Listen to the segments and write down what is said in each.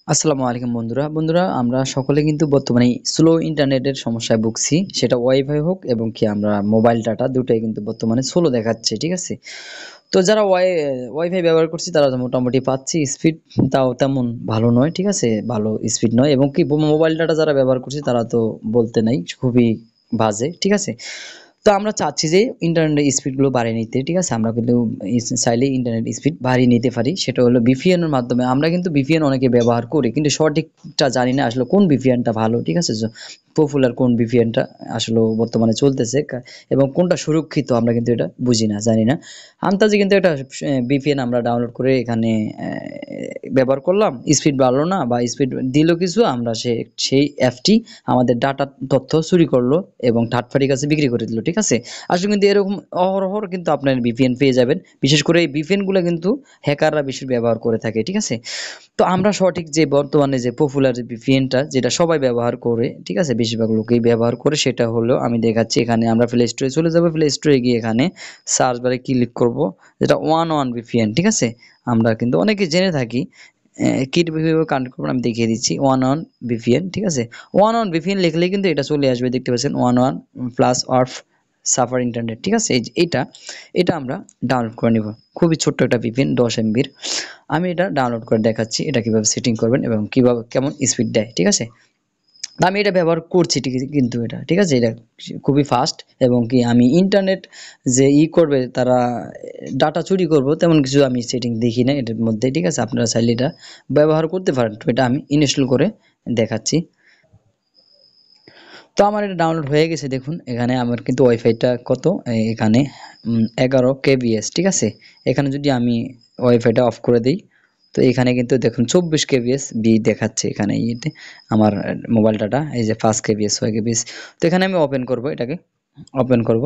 আসসালামু আলাইকুম বন্ধুরা আমরা সকলে কিন্তু বর্তমানে স্লো ইন্টারনেটের সমস্যায় ভুগছি। সেটা ওয়াইফাই হোক এবং কি আমরা মোবাইল ডাটা দুটোই কিন্তু বর্তমানে স্লো দেখাচ্ছে, ঠিক আছে? তো যারা ওয়াইফাই ব্যবহার করছি তারা তো মোটামুটি পাচ্ছি, স্পিড তাও তেমন ভালো নয়, ঠিক আছে? ভালো স্পিড নয় এবং কি মোবাইল ডাটা যারা ব্যবহার করছি তারা তো বলতে নাই, খুবই বাজে, ঠিক আছে? তো আমরা চাচ্ছি যে ইন্টারনেটের স্পিডগুলো বাড়িয়ে নিতে, ঠিক আছে? আমরা কিন্তু চাইলে ইন্টারনেট স্পিড বাড়িয়ে নিতে পারি। সেটা হলো ভিপিএন এর মাধ্যমে। আমরা কিন্তু ভিপিএন অনেকে ব্যবহার করি, কিন্তু সঠিকটা জানি না আসলে কোন ভিপিএনটা ভালো, ঠিক আছে? পপুলার কোন ভিপিএনটা আসলে বর্তমানে চলতেছে এবং কোনটা সুরক্ষিত আমরা কিন্তু এটা বুঝি না, জানি না। আন্দাজে কিন্তু একটা ভিপিএন আমরা ডাউনলোড করে এখানে ব্যবহার করলাম, স্পিড বাড়লো না বা স্পিড দিল কিছু, আমরা সেই অ্যাপটি আমাদের ডাটা তথ্য চুরি করলো এবং থার্ড পার্টির কাছে বিক্রি করে দিল, ঠিক আছে? আসলে কিন্তু এরকম অহরহ কিন্তু আপনার ভিপিএন পেয়ে যাবেন। বিশেষ করে এই ভিপিএন গুলো কিন্তু হ্যাকাররা বেশি ব্যবহার করে থাকে, ঠিক আছে? তো আমরা সঠিক যে বর্তমানে যে পপুলার যে ভিপিএনটা যেটা সবাই ব্যবহার করে, ঠিক আছে? বেশিরভাগ লোকেই ব্যবহার করে, সেটা হলো আমি দেখাচ্ছি। এখানে আমরা প্লে স্টোরে চলে যাব, প্লে স্টোরে গিয়ে এখানে সার্চ বারে ক্লিক করব, যেটা ওয়ান ভিপিএন, ঠিক আছে? আমরা কিন্তু অনেকে জেনে থাকি। কিভাবে কানেক্ট করবেন আমি দেখিয়ে দিচ্ছি। ওয়ান ভিপিএন, ঠিক আছে? ওয়ান ভিপিএন লিখলেই কিন্তু এটা চলে আসবে, দেখতে পাচ্ছেন ওয়ান প্লাস অর্ফ সাফার ইন্টারনেট, ঠিক আছে? এই যে এটা আমরা ডাউনলোড করে নিব। খুবই ছোট্ট একটা ভিপিএন, 10 এমবির। আমি এটা ডাউনলোড করে দেখাচ্ছি এটা কিভাবে সেটিং করবেন এবং কিভাবে কেমন স্পিড দেয়, ঠিক আছে? আমি এটা ব্যবহার করছি ঠিক কিন্তু এটা, ঠিক আছে? এটা খুবই ফাস্ট এবং কি আমি ইন্টারনেট যে করবে তারা ডাটা চুরি করব তেমন কিছু আমি সেটিং দেখি না এটার মধ্যে, ঠিক আছে? আপনারা চাইলে এটা ব্যবহার করতে পারেন। তো এটা আমি ইনস্টল করে দেখাচ্ছি। তো আমার এটা ডাউনলোড হয়ে গেছে, দেখুন এখানে আমার কিন্তু ওয়াইফাইটা কত এখানে 11 কেবিএস, ঠিক আছে? এখানে যদি আমি ওয়াইফাইটা অফ করে দিই, তো এখানে কিন্তু দেখুন 24 কেবিএস দেখাচ্ছে এখানে ইয়েতে আমার মোবাইল ডাটা, এই যে 5 কেবিএস 6 কেবিএস। তো এখানে আমি ওপেন করব, এটাকে ওপেন করব।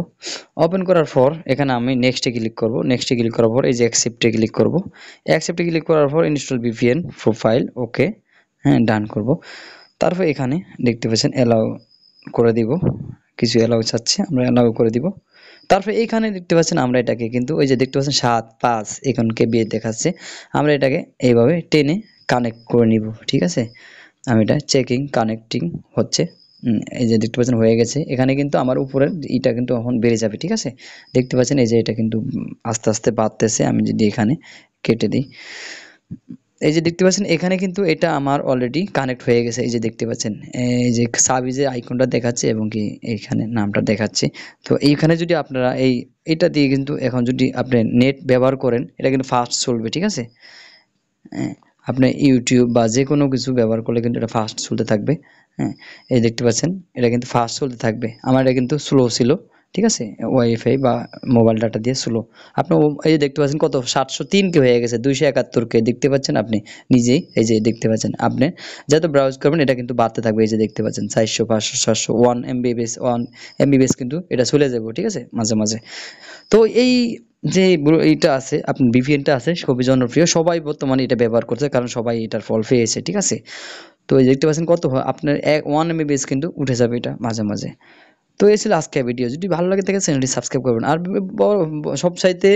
ওপেন করার পর এখানে আমি নেক্সটে ক্লিক করব, নেক্সটে ক্লিক করার পর এই যে অ্যাকসেপ্টে ক্লিক করব। অ্যাকসেপ্টে ক্লিক করার পর ইনস্টল ভিপিএন প্রোফাইল, ওকে, হ্যাঁ, ডান করব। তারপর এখানে দেখতে পাচ্ছেন অ্যালাউ করে দিব, কিছু অ্যালাউ চাচ্ছে, আমরা অ্যালাউ করে দিব। তারপর এইখানে দেখতে পাচ্ছেন আমরা এটাকে কিন্তু ওই যে দেখতে পাচ্ছেন 7 5 এখন কেবি দেখাচ্ছে, আমরা এটাকে এইভাবে টেনে কানেক্ট করে নিব, ঠিক আছে? আমি এটা চেকিং কানেক্টিং হচ্ছে। এই যে দেখতে পাচ্ছেন হয়ে গেছে। এখানে কিন্তু আমার উপরের এটা কিন্তু এখন বেড়ে যাবে, ঠিক আছে? দেখতে পাচ্ছেন এই যে এটা কিন্তু আস্তে আস্তে বাড়তেছে। আমি যদি এখানে কেটে দিই, এই যে দেখতে পাচ্ছেন এখানে কিন্তু এটা আমার অলরেডি কানেক্ট হয়ে গেছে। এই যে দেখতে পাচ্ছেন এই যে সাবই যে আইকনটা দেখাচ্ছে এবং কি এইখানে নামটা দেখাচ্ছে। তো এইখানে যদি আপনারা এটা দিয়ে কিন্তু এখন যদি আপনি নেট ব্যবহার করেন এটা কিন্তু ফাস্ট চলবে, ঠিক আছে? হ্যাঁ, আপনি ইউটিউব বা যে কোনো কিছু ব্যবহার করলে কিন্তু এটা ফাস্ট চলতে থাকবে। হ্যাঁ, এই দেখতে পাচ্ছেন এটা কিন্তু ফাস্ট চলতে থাকবে। আমার এটা কিন্তু স্লো ছিল, ঠিক আছে? ওয়াইফাই বা মোবাইল ডাটা দিয়ে স্লো। আপনি এই যে দেখতে পাচ্ছেন কত 703 কে হয়ে গেছে, 271 কে দেখতে পাচ্ছেন আপনি নিজেই। এই যে দেখতে পাচ্ছেন আপনি যত ব্রাউজ করবেন এটা কিন্তু বাড়তে থাকবে। এই যে দেখতে পাচ্ছেন 400 500 700 1 এমবিপিএস 1 এমবিপিএস কিন্তু এটা চলে যাবে, ঠিক আছে? মাঝে মাঝে। তো এই যে এইটা আছে আপনার ভিপিএনটা আছে খুবই জনপ্রিয়, সবাই বর্তমানে এটা ব্যবহার করছে কারণ সবাই এটার ফল পেয়েছে, ঠিক আছে? তো এই দেখতে পাচ্ছেন কত আপনার 1 এমবিপিএস কিন্তু উঠে যাবে এটা মাঝে মাঝে। তো এই ছিল আজকের ভিডিও। যদি ভালো লাগে থাকে চ্যানেলটি সাবস্ক্রাইব করবেন। আর সবচাইতে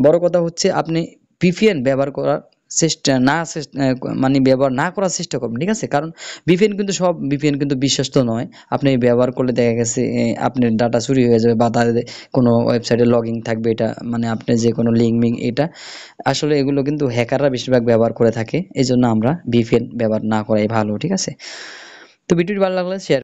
বড় কথা হচ্ছে আপনি ভিপিএন ব্যবহার করার চেষ্টা না মানে ব্যবহার না করার চেষ্টা করবেন, ঠিক আছে? কারণ সব ভিপিএন কিন্তু বিশ্বস্ত নয়। আপনি ব্যবহার করলে দেখা গেছে আপনার ডাটা চুরি হয়ে যাবে বা তাদের কোনো ওয়েবসাইটে লগইন থাকবে, এটা মানে আপনি যে কোনো লিঙ্ক মিঙ্ক এটা আসলে এগুলো কিন্তু হ্যাকাররা বেশিরভাগ ব্যবহার করে থাকে। এজন্য আমরা ভিপিএন ব্যবহার না করাই ভালো, ঠিক আছে? তো ভিডিওটি ভালো লাগলে শেয়ার